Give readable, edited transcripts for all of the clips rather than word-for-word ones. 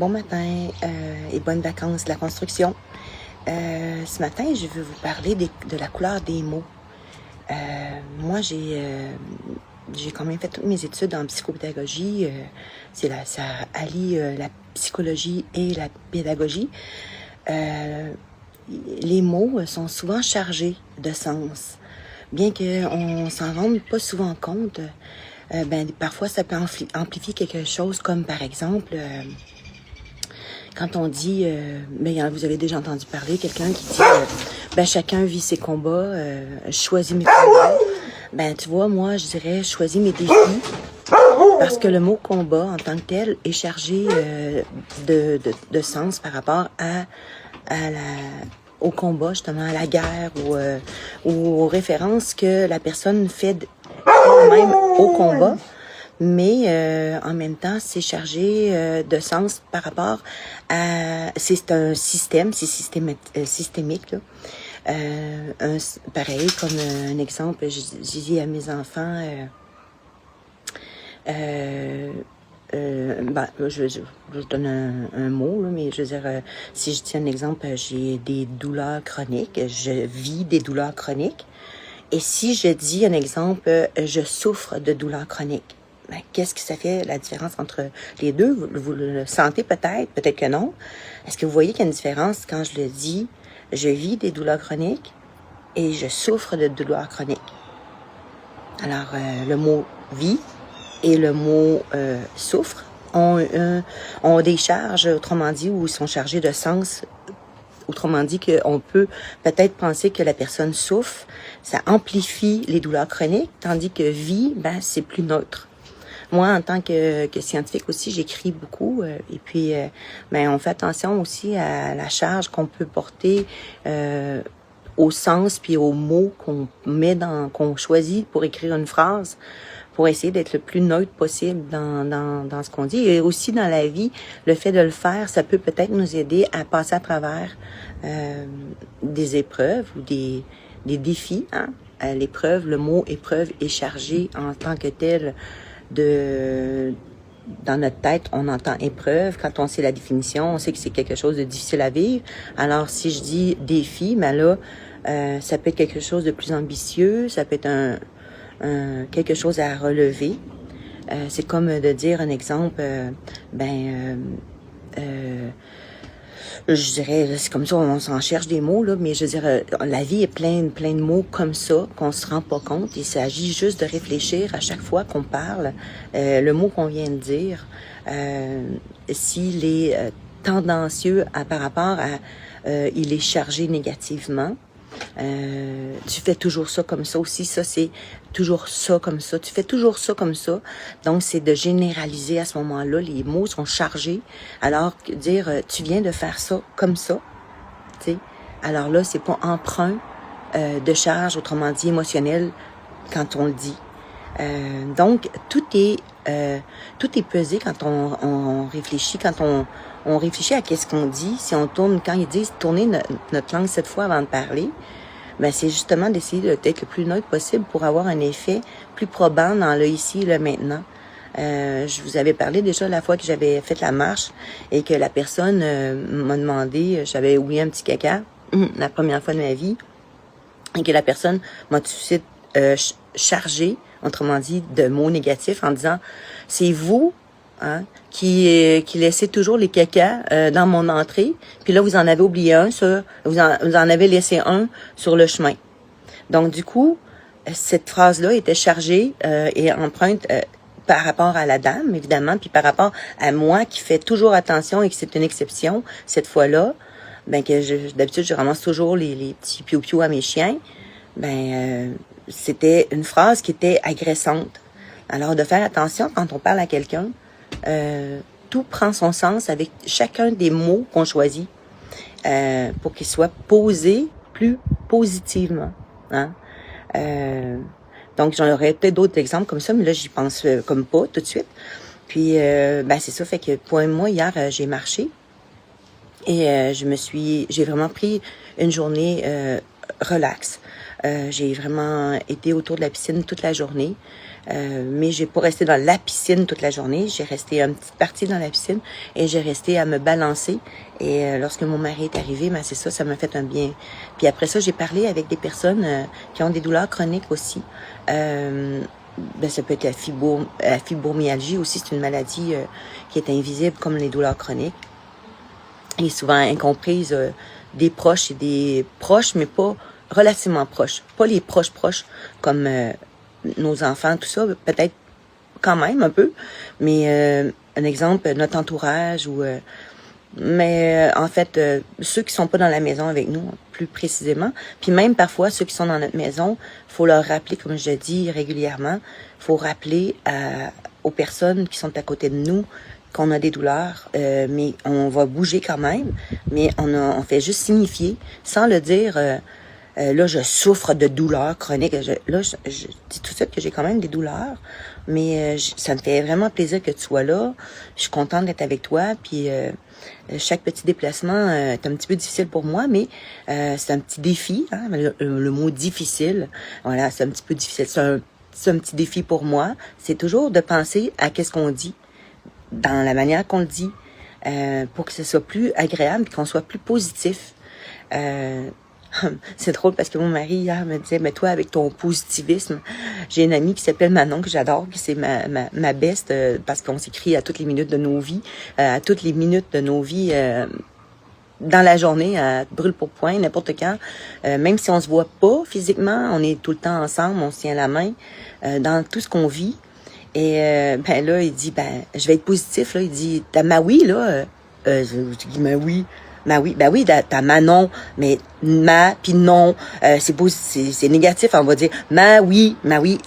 Bon matin et bonnes vacances de la construction. Ce matin, je veux vous parler de la couleur des mots. Moi, j'ai quand même fait toutes mes études en psychopédagogie. Ça allie la psychologie et la pédagogie. Les mots sont souvent chargés de sens. Bien qu'on s'en rende pas souvent compte, parfois ça peut amplifier quelque chose, comme par exemple... quand on dit, vous avez déjà entendu parler, quelqu'un qui dit, chacun vit ses combats, je choisis mes combats. Tu vois, moi, je dirais, je choisis mes défis, parce que le mot combat, en tant que tel, est chargé de sens par rapport au combat, justement, à la guerre, ou aux références que la personne fait elle-même au combat. Mais en même temps, c'est chargé de sens par rapport à... C'est un système, c'est systémique, là. Pareil, comme un exemple, je dis à mes enfants... je donne un mot, là, mais je veux dire, si je dis un exemple, j'ai des douleurs chroniques, je vis des douleurs chroniques. Et si je dis un exemple, je souffre de douleurs chroniques. Qu'est-ce que ça fait, la différence entre les deux? Vous le sentez peut-être que non. Est-ce que vous voyez qu'il y a une différence quand je le dis, je vis des douleurs chroniques et je souffre de douleurs chroniques? Alors, le mot « vie » et le mot « souffre » ont des charges, autrement dit, où ils sont chargés de sens. Autrement dit, qu'on peut peut-être penser que la personne souffre, ça amplifie les douleurs chroniques, tandis que « vie », c'est plus neutre. Moi, en tant que scientifique aussi, j'écris beaucoup. Et puis, on fait attention aussi à la charge qu'on peut porter au sens puis aux mots qu'on qu'on choisit pour écrire une phrase, pour essayer d'être le plus neutre possible dans ce qu'on dit. Et aussi dans la vie, le fait de le faire, ça peut peut-être nous aider à passer à travers des épreuves ou des défis. Hein? L'épreuve, le mot épreuve est chargé en tant que tel dans notre tête, on entend épreuve. Quand on sait la définition, on sait que c'est quelque chose de difficile à vivre. Alors, si je dis défi, ça peut être quelque chose de plus ambitieux, ça peut être quelque chose à relever. C'est comme de dire un exemple, je dirais, c'est comme ça, on s'en cherche des mots, là, mais je veux dire, la vie est plein de mots comme ça, qu'on se rend pas compte. Il s'agit juste de réfléchir à chaque fois qu'on parle, le mot qu'on vient de dire, s'il est tendancieux par rapport à, il est chargé négativement. Tu fais toujours ça comme ça aussi, ça c'est toujours ça comme ça, tu fais toujours ça comme ça. Donc c'est de généraliser à ce moment-là, les mots sont chargés. Alors dire tu viens de faire ça comme ça, tu sais. Alors là c'est pas emprunt de charge, autrement dit émotionnel quand on le dit. Donc tout est pesé quand on réfléchit, quand on réfléchit à qu'est-ce qu'on dit. Si on tourne, quand ils disent tourner notre langue 7 fois avant de parler, c'est justement d'essayer d'être le plus neutre possible pour avoir un effet plus probant dans le ici et le maintenant. Je vous avais parlé déjà la fois que j'avais fait la marche et que la personne m'a demandé, j'avais oublié un petit caca, la première fois de ma vie, et que la personne m'a tout de suite chargé, autrement dit, de mots négatifs en disant « c'est vous hein, qui laissez toujours les cacas dans mon entrée, puis là, vous en avez oublié un, vous en avez laissé un sur le chemin. » Donc, du coup, cette phrase-là était chargée et empreinte par rapport à la dame, évidemment, puis par rapport à moi qui fais toujours attention et que c'est une exception, cette fois-là, d'habitude, je ramasse toujours les petits piou-piou à mes chiens, c'était une phrase qui était agressante. Alors, de faire attention quand on parle à quelqu'un, tout prend son sens avec chacun des mots qu'on choisit pour qu'ils soient posés plus positivement. Hein? Donc, j'en aurais peut-être d'autres exemples comme ça, mais là, j'y pense comme pas tout de suite. Puis, c'est ça, fait que pour moi, hier, j'ai marché et j'ai vraiment pris une journée relax. J'ai vraiment été autour de la piscine toute la journée. Mais j'ai pas resté dans la piscine toute la journée. J'ai resté une petite partie dans la piscine et j'ai resté à me balancer. Et lorsque mon mari est arrivé, ben c'est ça m'a fait un bien. Puis après ça, j'ai parlé avec des personnes qui ont des douleurs chroniques aussi. Ben, ça peut être la fibromyalgie aussi, c'est une maladie qui est invisible comme les douleurs chroniques. Et souvent incomprise des proches et des proches, mais pas relativement proches. Pas les proches comme nos enfants, tout ça, peut-être quand même un peu, mais un exemple, notre entourage ou mais en fait, ceux qui sont pas dans la maison avec nous, plus précisément, puis même parfois ceux qui sont dans notre maison, faut leur rappeler, comme je dis régulièrement, faut rappeler aux personnes qui sont à côté de nous qu'on a des douleurs, mais on va bouger quand même, mais on fait juste signifier, sans le dire. Là, je souffre de douleurs chroniques. Je dis tout de suite que j'ai quand même des douleurs, mais ça me fait vraiment plaisir que tu sois là. Je suis contente d'être avec toi, puis chaque petit déplacement est un petit peu difficile pour moi, mais c'est un petit défi. Hein, le mot difficile, voilà, c'est un petit peu difficile. C'est un petit défi pour moi. C'est toujours de penser à qu'est-ce qu'on dit, dans la manière qu'on le dit, pour que ce soit plus agréable, qu'on soit plus positif. C'est drôle parce que mon mari hier me disait, mais toi avec ton positivisme, j'ai une amie qui s'appelle Manon que j'adore, qui c'est ma best parce qu'on s'écrit à toutes les minutes de nos vies, dans la journée, à brûle pour point, n'importe quand, même si on se voit pas physiquement, on est tout le temps ensemble, on se tient la main dans tout ce qu'on vit. Et ben là, il dit, ben je vais être positif là, il dit, t'as Maui là, je dis Maui. Ben oui, t'as Manon, mais ma puis non, c'est négatif, on va dire ma oui.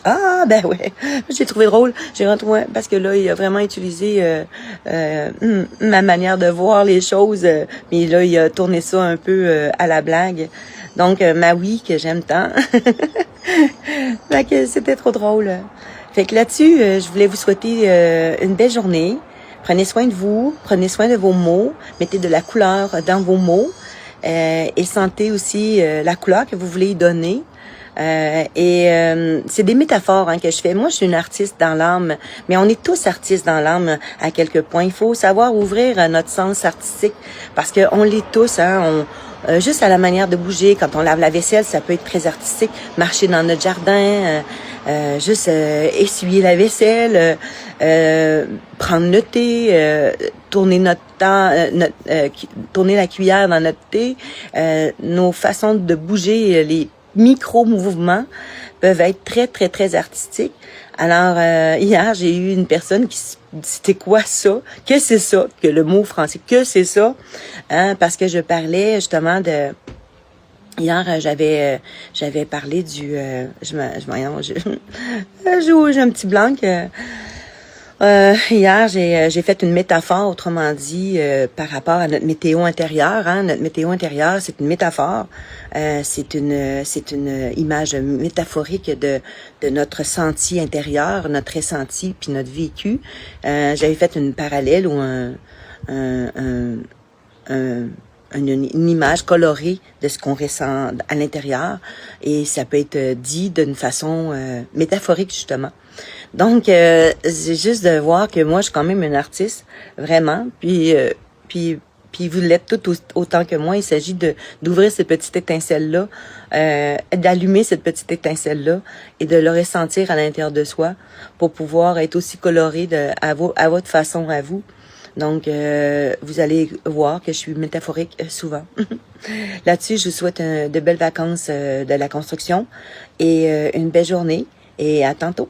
Ah ben ouais, j'ai trouvé drôle, j'ai retrouvé parce que là il a vraiment utilisé ma manière de voir les choses, mais là il a tourné ça un peu à la blague. Donc ma oui que j'aime tant. Fait que c'était trop drôle. Fait que là-dessus, je voulais vous souhaiter une belle journée. Prenez soin de vous, prenez soin de vos mots, mettez de la couleur dans vos mots et sentez aussi la couleur que vous voulez y donner. C'est des métaphores que je fais. Moi, je suis une artiste dans l'âme, mais on est tous artistes dans l'âme à quelques points. Il faut savoir ouvrir notre sens artistique parce que on l'est tous. Juste à la manière de bouger, quand on lave la vaisselle, ça peut être très artistique. Marcher dans notre jardin, juste essuyer la vaisselle, prendre le thé, tourner notre temps, tourner la cuillère dans notre thé. Nos façons de bouger, les micro-mouvements peuvent être très, très, très artistiques. Alors, hier, j'ai eu une personne qui c'était quoi ça? Que c'est ça? Que le mot français, que c'est ça? Hein, parce que je parlais justement de... Hier, j'avais parlé du... j'ai un petit blanc. Hier, j'ai fait une métaphore, autrement dit, par rapport à notre météo intérieure. Hein. Notre météo intérieure, c'est une métaphore. C'est une image métaphorique de notre senti intérieur, notre ressenti, puis notre vécu. J'avais fait une parallèle ou une image colorée de ce qu'on ressent à l'intérieur. Et ça peut être dit d'une façon métaphorique, justement. Donc, c'est juste de voir que moi, je suis quand même une artiste, vraiment. Puis vous l'êtes tout autant que moi. Il s'agit d'ouvrir cette petite étincelle-là, d'allumer cette petite étincelle-là et de le ressentir à l'intérieur de soi pour pouvoir être aussi coloré à votre façon, à vous. Donc, vous allez voir que je suis métaphorique souvent. Là-dessus, je vous souhaite de belles vacances de la construction et une belle journée et à tantôt.